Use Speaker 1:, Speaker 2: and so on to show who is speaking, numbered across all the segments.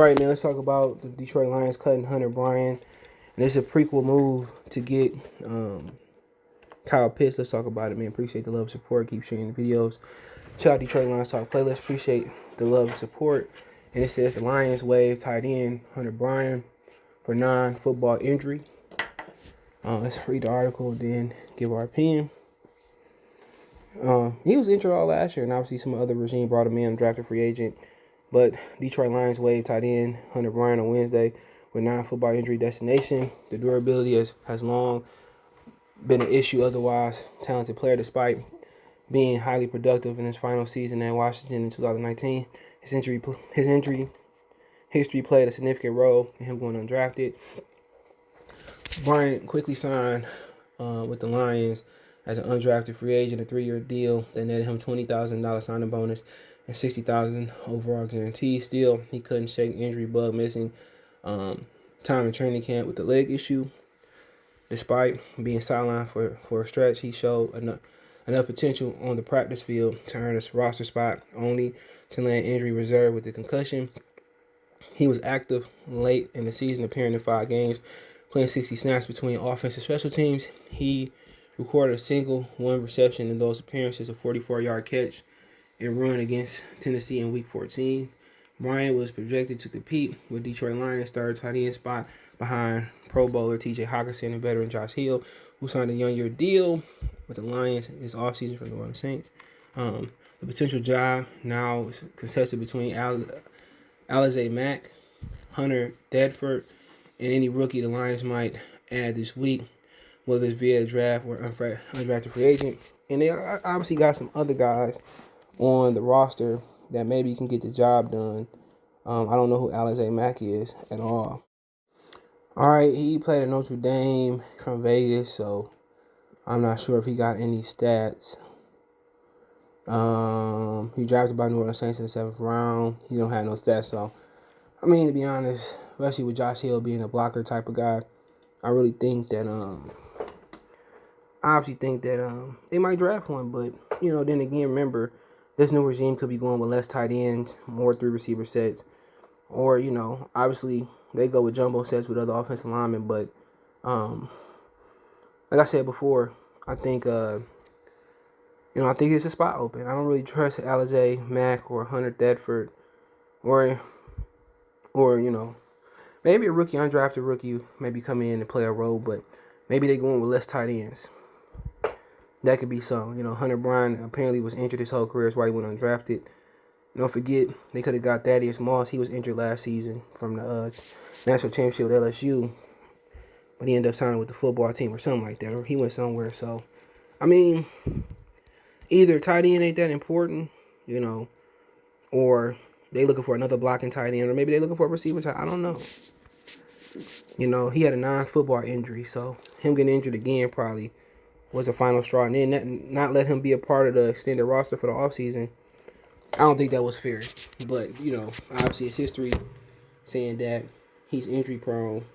Speaker 1: right, man, let's talk about the Detroit Lions cutting Hunter Bryant. And it's a prequel move to get Kyle Pitts. Let's talk about it, man. Appreciate the love and support. Keep sharing the videos. Shout out Detroit Lions Talk playlist. Appreciate the love and support. And it says the Lions waive tight end Hunter Bryant for non-football injury. Let's read the article and then give our opinion. He was injured all last year, and obviously some other regime brought him in, drafted free agent. But Detroit Lions waived tight end Hunter Bryant on Wednesday with non-football injury destination. The durability has long been an issue. Otherwise, talented player, despite being highly productive in his final season at Washington in 2019. His injury history played a significant role in him going undrafted. Bryant quickly signed with the Lions as an undrafted free agent, a 3-year deal that netted him $20,000 signing bonus and $60,000 overall guarantee. Still, he couldn't shake injury bug, missing time in training camp with the leg issue. Despite being sidelined for a stretch, he showed enough potential on the practice field to earn a roster spot, only to land injury reserve with the concussion. He was active late in the season, appearing in 5 games, playing 60 snaps between offense and special teams. He recorded a single one reception in those appearances, a 44-yard catch and run against Tennessee in Week 14. Bryant was projected to compete with Detroit Lions' third tight end spot behind Pro Bowler T.J. Hockenson and veteran Josh Hill, who signed a young-year deal with the Lions this offseason from the New Orleans Saints. The potential job now is contested between Alize Mack, Hunter Tedford, and any rookie the Lions might add this week, whether it's via draft or undrafted free agent. And they obviously got some other guys on the roster that maybe can get the job done. I don't know who Alize Mack is at all. All right, he played at Notre Dame from Vegas, so I'm not sure if he got any stats. He drafted by New Orleans Saints in the 7th round. He don't have no stats, so I mean, to be honest, especially with Josh Hill being a blocker type of guy, I really think that they might draft one. But then again, remember, this new regime could be going with less tight ends, more 3 receiver sets, or obviously they go with jumbo sets with other offensive linemen. But like I said before, I think I think it's a spot open. I don't really trust Alize Mack or Hunter Tedford or maybe a rookie, undrafted rookie, maybe come in and play a role, but maybe they're going with less tight ends. That could be some. Hunter Bryant apparently was injured his whole career. That's why he went undrafted. Don't forget, they could have got Thaddeus Moss. He was injured last season from the national championship with LSU, but he ended up signing with the football team or something like that, or he went somewhere. So, I mean, either tight end ain't that important, or they looking for another blocking tight end, or maybe they looking for a receiver tight. I don't know. He had a non-football injury, so him getting injured again probably was a final straw. And then not let him be a part of the extended roster for the offseason, I don't think that was fair. But, obviously it's history saying that he's injury prone.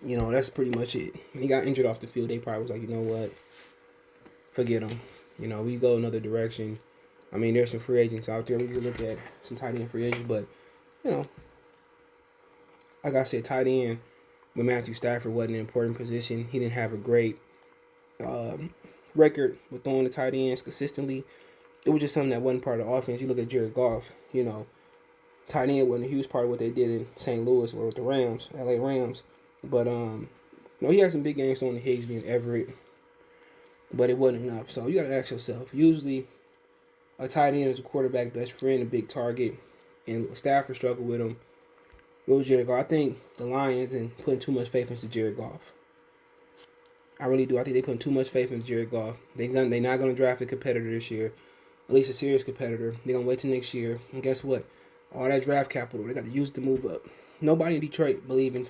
Speaker 1: That's pretty much it. When he got injured off the field, they probably was like, you know what, forget him. We go another direction. I mean, there's some free agents out there. We can look at some tight end free agents, but, like I said, tight end with Matthew Stafford wasn't an important position. He didn't have a great record with throwing the tight ends consistently. It was just something that wasn't part of the offense. You look at Jared Goff, tight end wasn't a huge part of what they did in St. Louis or with the Rams, LA Rams. But, he had some big games on the Higsby and Everett, but it wasn't enough. So you got to ask yourself, usually a tight end is a quarterback best friend, a big target, and Stafford struggled with him. What was Jared Goff? I think the Lions and putting too much faith into Jared Goff. I really do. I think they putting too much faith into Jared Goff. They're not going to draft a competitor this year, at least a serious competitor. They're going to wait till next year. And guess what? All that draft capital, they got to use it to move up. Nobody in Detroit believe in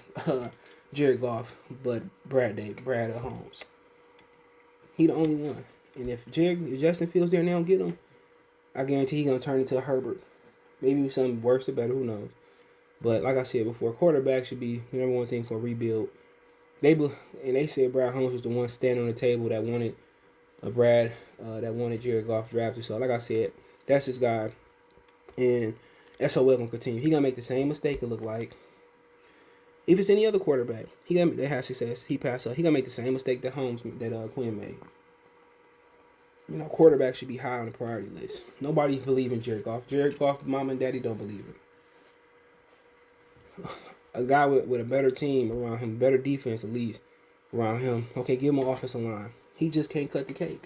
Speaker 1: Jared Goff but Brad Holmes. He the only one. And if Justin Fields there and they don't get him, I guarantee he's going to turn into a Herbert. Maybe something worse or better. Who knows? But like I said before, quarterback should be the number one thing for a rebuild. They said Brad Holmes was the one standing on the table that wanted that wanted Jared Goff drafted. So like I said, that's his guy. And SOL gonna continue. He gonna make the same mistake. It look like if it's any other quarterback, they have success. He passed up. He gonna make the same mistake that Quinn made. Quarterback should be high on the priority list. Nobody believe in Jared Goff. Jared Goff, mom and daddy don't believe it. A guy with a better team around him, better defense at least around him. Okay, give him an offensive line. He just can't cut the cake.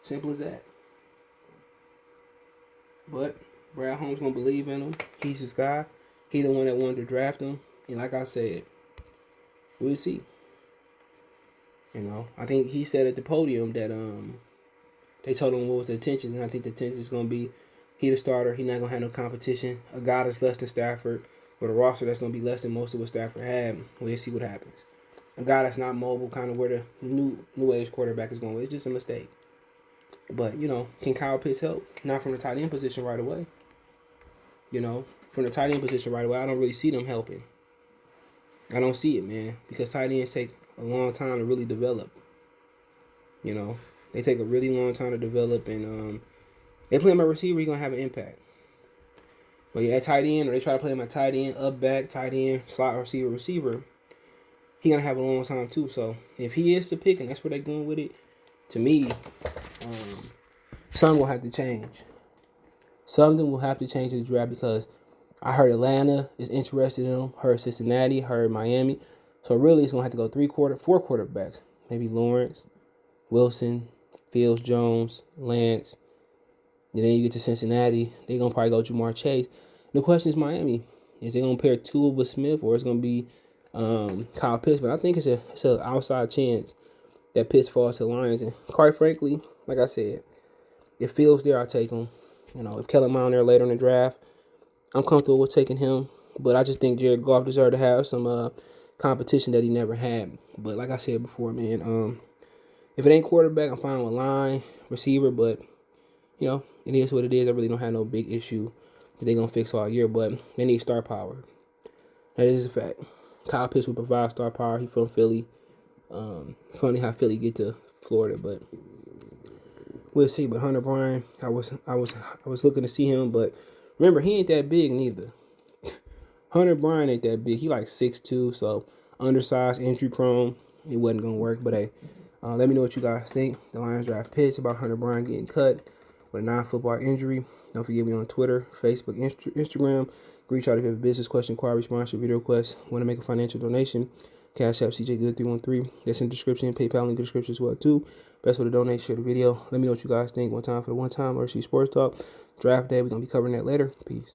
Speaker 1: Simple as that. But Brad Holmes gonna believe in him. He's his guy. He the one that wanted to draft him. And like I said, we'll see. I think he said at the podium that they told him what was the intentions, and I think the intention is gonna be he the starter. He not gonna have no competition. A guy that's less than Stafford, with a roster that's gonna be less than most of what Stafford had. We'll see what happens. A guy that's not mobile, kind of where the new age quarterback is going. It's just a mistake. But can Kyle Pitts help? Not from the tight end position right away. From the tight end position right away, I don't really see them helping. I don't see it, man, because tight ends take a long time to really develop. They take a really long time to develop, and they play him at receiver, he's gonna have an impact. But at tight end, or they try to play him at tight end, up back, tight end, slot receiver, he gonna have a long time too. So if he is the pick, and that's where they're going with it, to me, something will have to change. Something will have to change in the draft, because I heard Atlanta is interested in him, heard Cincinnati, heard Miami. So really, it's gonna have to go 4 quarterbacks. Maybe Lawrence, Wilson, Fields, Jones, Lance. And then you get to Cincinnati, they're gonna probably go Jamar Chase. The question is Miami. Is they gonna pair Tua with Smith, or it's gonna be Kyle Pitts? But I think it's an outside chance that Pitts falls to the Lions. And quite frankly, like I said, if Fields there, I'll take him. If Kellen Mond there later in the draft, I'm comfortable with taking him. But I just think Jared Goff deserved to have some competition that he never had. But like I said before, man, if it ain't quarterback, I'm fine with line, receiver. But, it is what it is. I really don't have no big issue that they're going to fix all year. But they need star power. That is a fact. Kyle Pitts will provide star power. He's from Philly. Funny how Philly get to Florida, but we'll see. But Hunter Bryant, I was looking to see him, but remember, he ain't that big neither. Hunter Bryant ain't that big. He like 6'2", so undersized, injury prone. It wasn't gonna work. But hey, let me know what you guys think. The Lions draft picks about Hunter Bryant getting cut with a non-football injury. Don't forget me on Twitter, Facebook, Instagram. Reach out if you have a business question, inquiry, response, or video request. Want to make a financial donation? Cash App CJGood313. That's in the description. PayPal link in the description as well too. Best way to donate, share the video. Let me know what you guys think. One time for the one time or see Sports Talk. Draft day. We're gonna be covering that later. Peace.